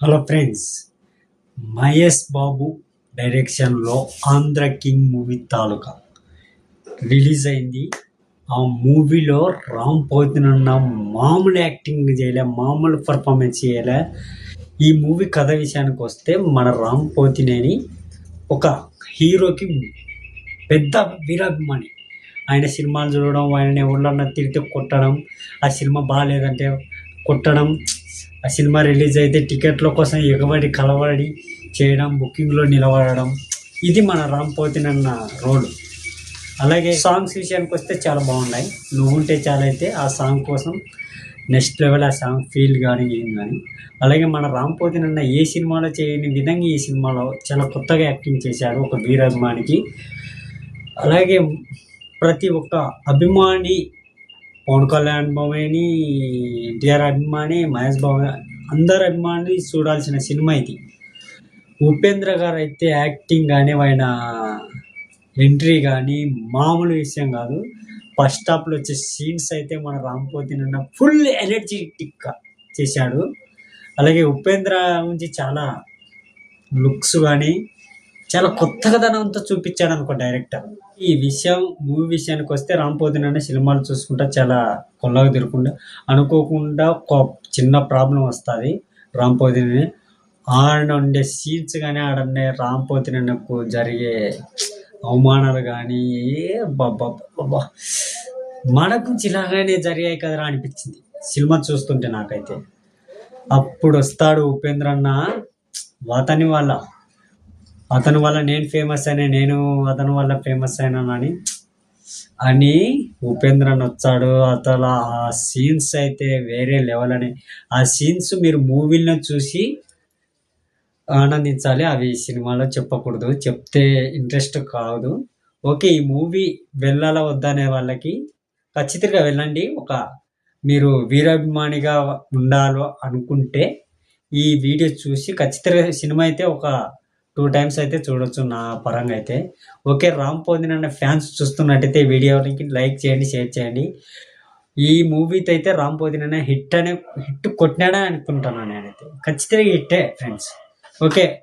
Hello friends, Mahesh Babu డైరెక్షన్లో Andhra king movie తాలూకా release అయింది. ఆ మూవీలో రామ్ పోతినన్న మామూలు యాక్టింగ్ చేయలే, మామూలు పర్ఫార్మెన్స్ చేయలే. ఈ మూవీ కథ విషయానికి వస్తే మన రామ్ పోతినేని ఒక హీరోకి పెద్ద వీరాభిమాని. ఆయన సినిమాలు చూడడం, ఆయన ఎవరన్నా తిరిగితే కొట్టడం, ఆ సినిమా బాగాలేదంటే కొట్టడం, ఆ సినిమా రిలీజ్ అయితే టికెట్ల కోసం ఎగబడి కలబడి చేయడం, బుకింగ్లో నిలబడడం, ఇది మన రామ్ పోతినన్న రోల్. అలాగే సాంగ్స్ విషయానికి వస్తే చాలా బాగున్నాయి. నువ్వుంటే చాలా అయితే ఆ సాంగ్ కోసం నెక్స్ట్ లెవెల్, ఆ సాంగ్ ఫీల్ కానీ ఏం కానీ. అలాగే మన రామ్ పోతినన్న ఏ సినిమాలో చేయని విధంగా ఈ సినిమాలో చాలా కొత్తగా యాక్టింగ్ చేశాడు ఒక వీరాభిమానికి. అలాగే ప్రతి ఒక్క అభిమాని, పవన్ కళ్యాణ్ అభిమాని, ఎన్టీఆర్ అభిమాని, మహేష్ బాబు, అందరు అభిమాని చూడాల్సిన సినిమా ఇది. ఉపేంద్ర గారు అయితే యాక్టింగ్ కానీ, ఆయన ఎంట్రీ కానీ మామూలు విషయం కాదు. ఫస్ట్ హాఫ్లో వచ్చే సీన్స్ అయితే మన రామ్ పోతినన్న ఫుల్ ఎనర్జెటిక్గా చేశాడు. అలాగే ఉపేంద్ర గురించి చాలా లుక్స్ కానీ చాలా కొత్తదనంతో చూపించాడు అనుకో డైరెక్టర్. ఈ మూవీ విషయానికి వస్తే రామ్ పోతినన్న సినిమాలు చూసుకుంటా చాలా కొల్లగా తిరుగుకుంటా అనుకోకుండా ఒక చిన్న ప్రాబ్లం వస్తుంది రామ్ పోతినేని. ఆడ ఉండే సీన్స్ కానీ, ఆడనే రామ్ పోతినన్నకు జరిగే అవమానాలు కానీ బాబా మన గురించి ఇలాగానే జరిగాయి కదరా అనిపించింది సినిమా చూస్తుంటే నాకైతే. అప్పుడు వస్తాడు ఉపేంద్ర అన్న, అతని వల్ల నేను ఫేమస్ అయినా, నేను అతని వల్ల ఫేమస్ అయినానని అని ఉపేంద్ర అని వచ్చాడు. అతను ఆ సీన్స్ అయితే వేరే లెవెల్ అని. ఆ సీన్స్ మీరు మూవీలో చూసి ఆనందించాలి, అవి సినిమాలో చెప్పకూడదు, చెప్తే ఇంట్రెస్ట్ కాదు. ఓకే, ఈ మూవీ వెళ్ళాలా వద్దనే వాళ్ళకి ఖచ్చితంగా వెళ్ళండి. మీరు వీరాభిమానిగా ఉండాలో అనుకుంటే ఈ వీడియో చూసి ఖచ్చితంగా సినిమా అయితే ఒక 2 టైమ్స్ అయితే చూడొచ్చు నా పరంగా అయితే. ఓకే, రామ్ పోతినన్న ఫ్యాన్స్ చూస్తున్నట్టయితే వీడియోకి లైక్ చేయండి, షేర్ చేయండి. ఈ మూవీతో అయితే రామ్ పోతినన్న హిట్ కొట్టినాడని అనుకుంటున్నాను నేనైతే. ఖచ్చితంగా హిట్టే ఫ్రెండ్స్. ఓకే.